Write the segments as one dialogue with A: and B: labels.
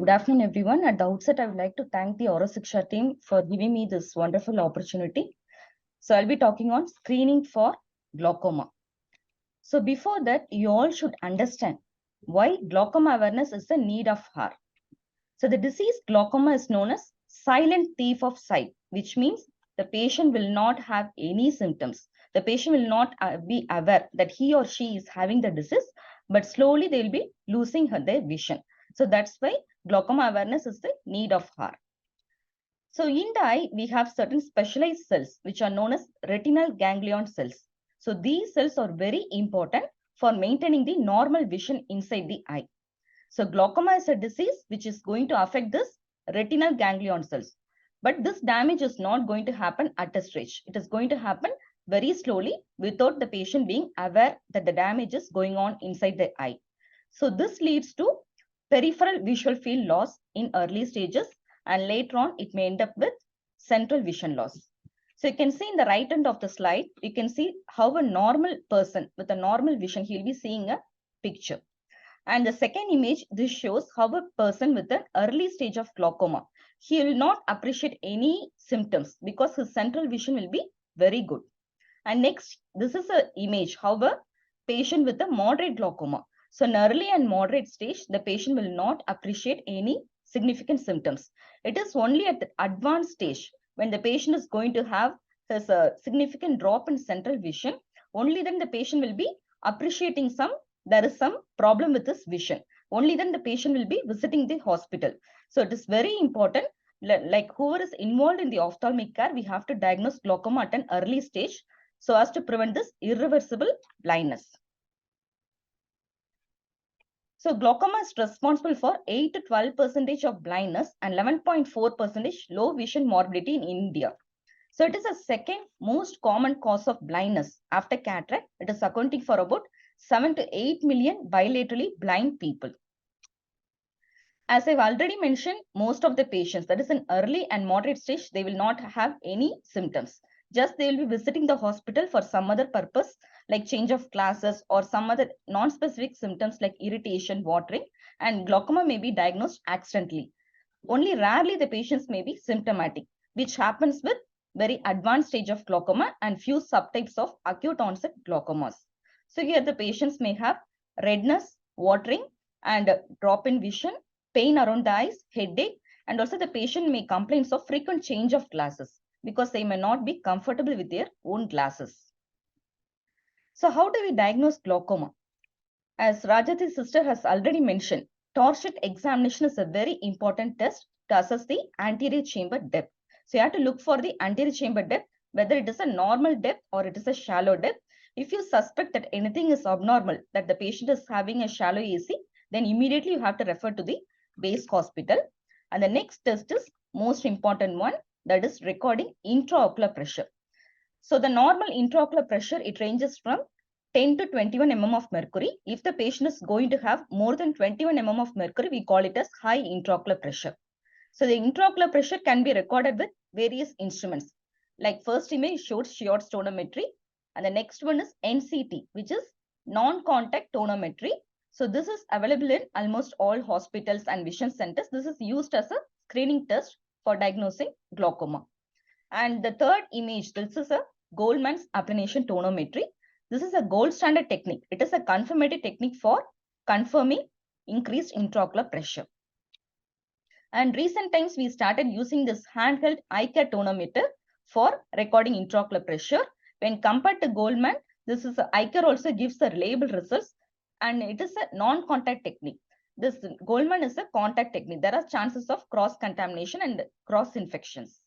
A: Good afternoon, everyone. At the outset, I would like to thank the Aura Siksha team for giving me this wonderful opportunity. So I'll be talking on screening for glaucoma. So before that, you all should understand why glaucoma awareness is the need of hour. So the disease glaucoma is known as silent thief of sight, which means the patient will not have any symptoms. The patient will not be aware that he or she is having the disease, but slowly they will be losing their vision. So that's why glaucoma awareness is the need of hour. So in the eye, we have certain specialized cells, which are known as retinal ganglion cells. So these cells are very important for maintaining the normal vision inside the eye. So glaucoma is a disease which is going to affect this retinal ganglion cells. But this damage is not going to happen at a stretch. It is going to happen very slowly without the patient being aware that the damage is going on inside the eye. So this leads to peripheral visual field loss in early stages, and later on it may end up with central vision loss. So you can see in the right end of the slide, you can see how a normal person with a normal vision, he'll be seeing a picture. And the second image, this shows how a person with an early stage of glaucoma, he will not appreciate any symptoms because his central vision will be very good. And next, this is an image, how a patient with a moderate glaucoma. So in early and moderate stage, the patient will not appreciate any significant symptoms. It is only at the advanced stage when the patient is going to have his significant drop in central vision, only then the patient will be appreciating there is some problem with his vision. Only then the patient will be visiting the hospital. So it is very important, like whoever is involved in the ophthalmic care, we have to diagnose glaucoma at an early stage so as to prevent this irreversible blindness. So glaucoma is responsible for 8 to 12% of blindness and 11.4% low vision morbidity in India. So it is the second most common cause of blindness after cataract. It is accounting for about 7 to 8 million bilaterally blind people. As I've already mentioned, most of the patients, that is in early and moderate stage, they will not have any symptoms. Just they will be visiting the hospital for some other purpose, like change of glasses or some other non-specific symptoms like irritation, watering, and glaucoma may be diagnosed accidentally. Only rarely the patients may be symptomatic, which happens with very advanced stage of glaucoma and few subtypes of acute onset glaucomas. So here the patients may have redness, watering, and drop in vision, pain around the eyes, headache, and also the patient may complain of frequent change of glasses because they may not be comfortable with their own glasses. So how do we diagnose glaucoma? As Rajati's sister has already mentioned, torsion examination is a very important test to assess the anterior chamber depth. So you have to look for the anterior chamber depth, whether it is a normal depth or it is a shallow depth. If you suspect that anything is abnormal, that the patient is having a shallow AC, then immediately you have to refer to the base hospital. And the next test is most important one, that is recording intraocular pressure. So the normal intraocular pressure, it ranges from 10 to 21 mm of mercury. If the patient is going to have more than 21 mm of mercury, we call it as high intraocular pressure. So the intraocular pressure can be recorded with various instruments. Like first image showed shear tonometry, and the next one is NCT, which is non-contact tonometry. So this is available in almost all hospitals and vision centers. This is used as a screening test for diagnosing glaucoma. And the third image, this is a Goldman's applanation tonometry. This is a gold standard technique. It is a confirmatory technique for confirming increased intraocular pressure. And recent times, we started using this handheld eye care tonometer for recording intraocular pressure. When compared to Goldman, this is eye care also gives the reliable results, and it is a non-contact technique. This Goldman is a contact technique. There are chances of cross-contamination and cross-infections.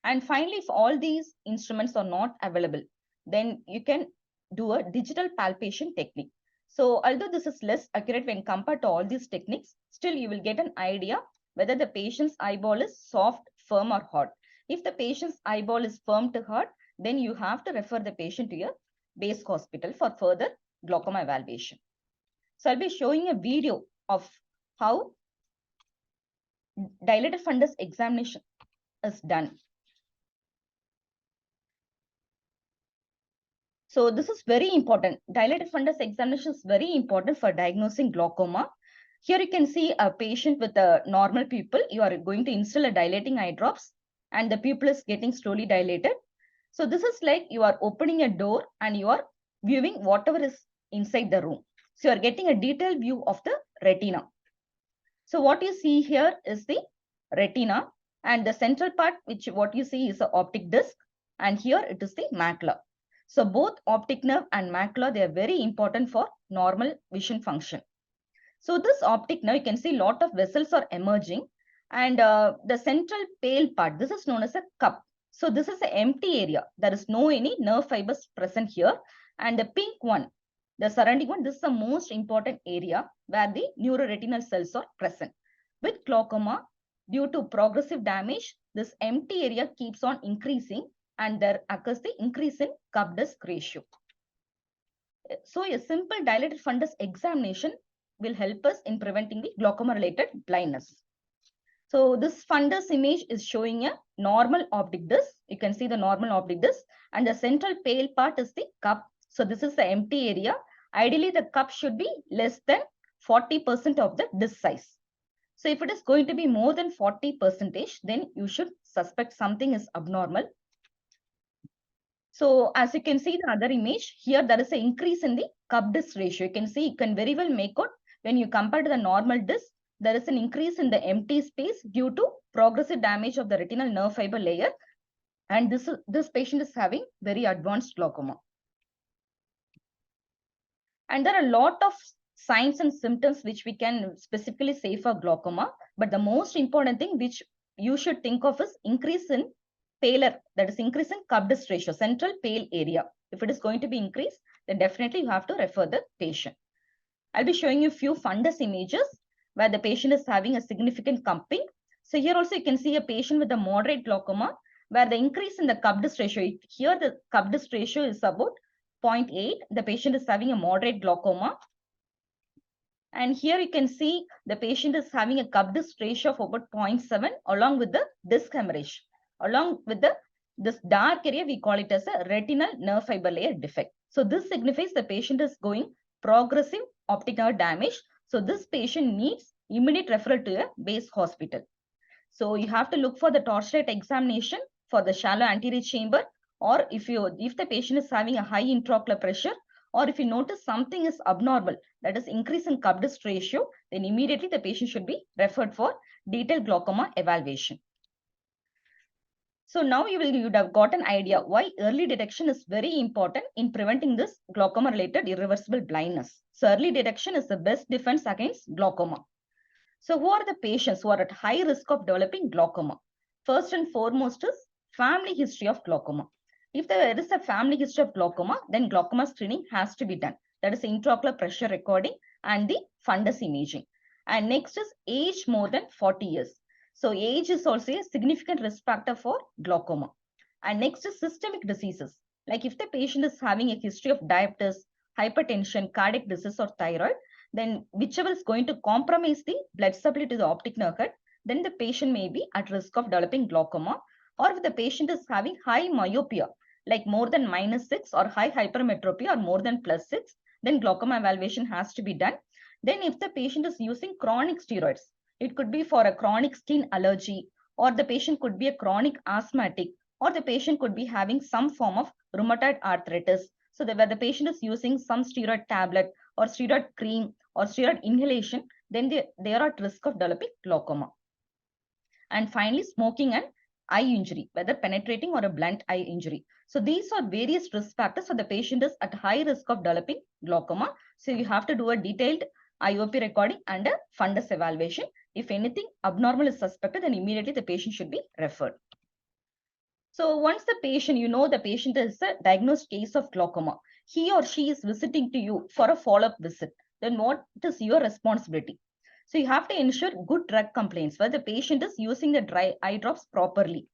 A: And finally, if all these instruments are not available, then you can do a digital palpation technique. So although this is less accurate when compared to all these techniques, still you will get an idea whether the patient's eyeball is soft, firm, or hard. If the patient's eyeball is firm to hard, then you have to refer the patient to your base hospital for further glaucoma evaluation. So I'll be showing a video of how dilated fundus examination is done. So this is very important. Dilated fundus examination is very important for diagnosing glaucoma. Here you can see a patient with a normal pupil. You are going to install a dilating eye drops and the pupil is getting slowly dilated. So this is like you are opening a door and you are viewing whatever is inside the room. So you are getting a detailed view of the retina. So what you see here is the retina, and the central part, which what you see is the optic disc, and here it is the macula. So both optic nerve and macula, they are very important for normal vision function. So this optic nerve, you can see a lot of vessels are emerging, and the central pale part, this is known as a cup. So this is an empty area. There is no any nerve fibers present here, and the pink one, the surrounding one, this is the most important area where the neuroretinal cells are present. With glaucoma, due to progressive damage, this empty area keeps on increasing and there occurs the increase in cup disc ratio. So a simple dilated fundus examination will help us in preventing the glaucoma related blindness. So this fundus image is showing a normal optic disc. You can see the normal optic disc, and the central pale part is the cup. So this is the empty area. Ideally, the cup should be less than 40% of the disc size. So if it is going to be more than 40%, then you should suspect something is abnormal. So as you can see in the other image, here there is an increase in the cup disc ratio. You can see, you can very well make out when you compare to the normal disc, there is an increase in the empty space due to progressive damage of the retinal nerve fiber layer. And this patient is having very advanced glaucoma. And there are a lot of signs and symptoms which we can specifically say for glaucoma. But the most important thing which you should think of is increase in paler, that is increase in cup disc ratio, central pale area. If it is going to be increased, then definitely you have to refer the patient. I'll be showing you a few fundus images where the patient is having a significant cupping. So here also you can see a patient with a moderate glaucoma where the increase in the cup disc ratio, here the cup disc ratio is about 0.8. The patient is having a moderate glaucoma. And here you can see the patient is having a cup disc ratio of about 0.7 along with the disc hemorrhage. Along with this dark area, we call it as a retinal nerve fiber layer defect. So this signifies the patient is going progressive optic nerve damage. So this patient needs immediate referral to a base hospital. So you have to look for the torchlight examination for the shallow anterior chamber, or if the patient is having a high intraocular pressure, or if you notice something is abnormal, that is increase in cup disc ratio, then immediately the patient should be referred for detailed glaucoma evaluation. So now you would have got an idea why early detection is very important in preventing this glaucoma related irreversible blindness. So early detection is the best defense against glaucoma. So who are the patients who are at high risk of developing glaucoma? First and foremost is family history of glaucoma. If there is a family history of glaucoma, then glaucoma screening has to be done. That is intraocular pressure recording and the fundus imaging. And next is age more than 40 years. So age is also a significant risk factor for glaucoma. And next is systemic diseases. Like if the patient is having a history of diabetes, hypertension, cardiac disease or thyroid, then whichever is going to compromise the blood supply to the optic nerve head, then the patient may be at risk of developing glaucoma. Or if the patient is having high myopia, like more than -6 or high hypermetropia or more than +6, then glaucoma evaluation has to be done. Then if the patient is using chronic steroids, it could be for a chronic skin allergy, or the patient could be a chronic asthmatic, or the patient could be having some form of rheumatoid arthritis. So where the patient is using some steroid tablet or steroid cream or steroid inhalation, then they are at risk of developing glaucoma. And finally, smoking and eye injury, whether penetrating or a blunt eye injury. So these are various risk factors. So the patient is at high risk of developing glaucoma. So you have to do a detailed IOP recording and a fundus evaluation. If anything abnormal is suspected, then immediately the patient should be referred. So once the patient, the patient is a diagnosed case of glaucoma, he or she is visiting to you for a follow-up visit, then what is your responsibility? So you have to ensure good drug compliance where the patient is using the dry eye drops properly.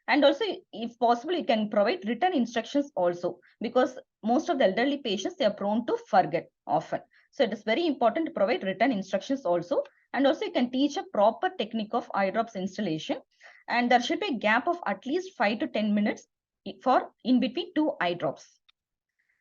A: And also, if possible, you can provide written instructions also, because most of the elderly patients, they are prone to forget often. So it is very important to provide written instructions also. And also you can teach a proper technique of eye drops installation. And there should be a gap of at least 5 to 10 minutes in between two eye drops.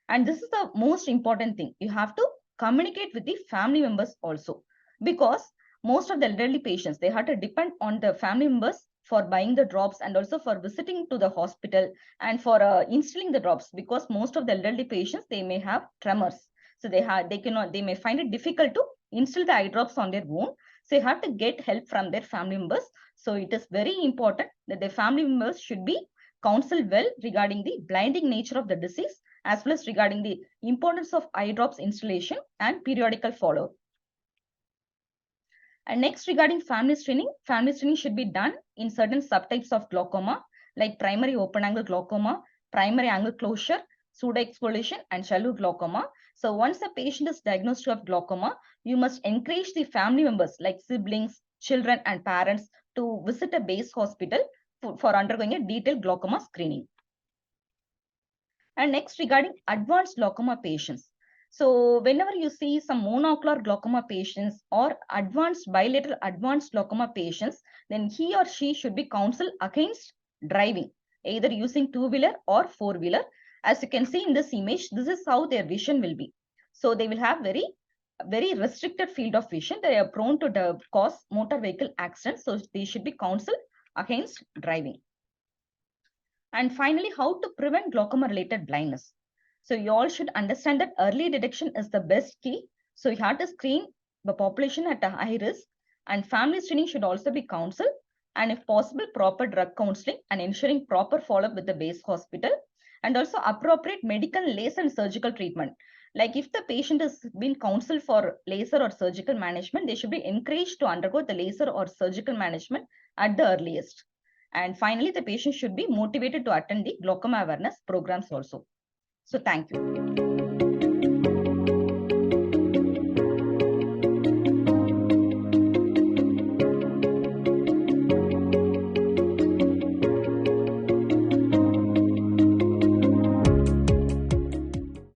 A: And this is the most important thing. You have to communicate with the family members also. because most of the elderly patients, they have to depend on the family members for buying the drops and also for visiting to the hospital and for instilling the drops, because most of the elderly patients, they may have tremors. So they may find it difficult to instill the eye drops on their own. So you have to get help from their family members. So it is very important that the family members should be counseled well regarding the blinding nature of the disease, as well as regarding the importance of eye drops installation and periodical follow. And next, regarding family screening should be done in certain subtypes of glaucoma, like primary open angle glaucoma, primary angle closure, pseudoexfoliation, and shallow glaucoma. So once a patient is diagnosed of glaucoma, you must encourage the family members like siblings, children, and parents to visit a base hospital for undergoing a detailed glaucoma screening. And next, regarding advanced glaucoma patients. So whenever you see some monocular glaucoma patients or bilateral advanced glaucoma patients, then he or she should be counseled against driving, either using two-wheeler or four-wheeler. As you can see in this image, this is how their vision will be. So they will have very restricted field of vision. They are prone to cause motor vehicle accidents. So they should be counseled against driving. And finally, how to prevent glaucoma-related blindness. So you all should understand that early detection is the best key. So you have to screen the population at a high risk, and family screening should also be counseled, and if possible, proper drug counseling and ensuring proper follow-up with the base hospital, and also appropriate medical, laser and surgical treatment. Like if the patient has been counseled for laser or surgical management, they should be encouraged to undergo the laser or surgical management at the earliest. And finally, the patient should be motivated to attend the glaucoma awareness programs also. So thank you.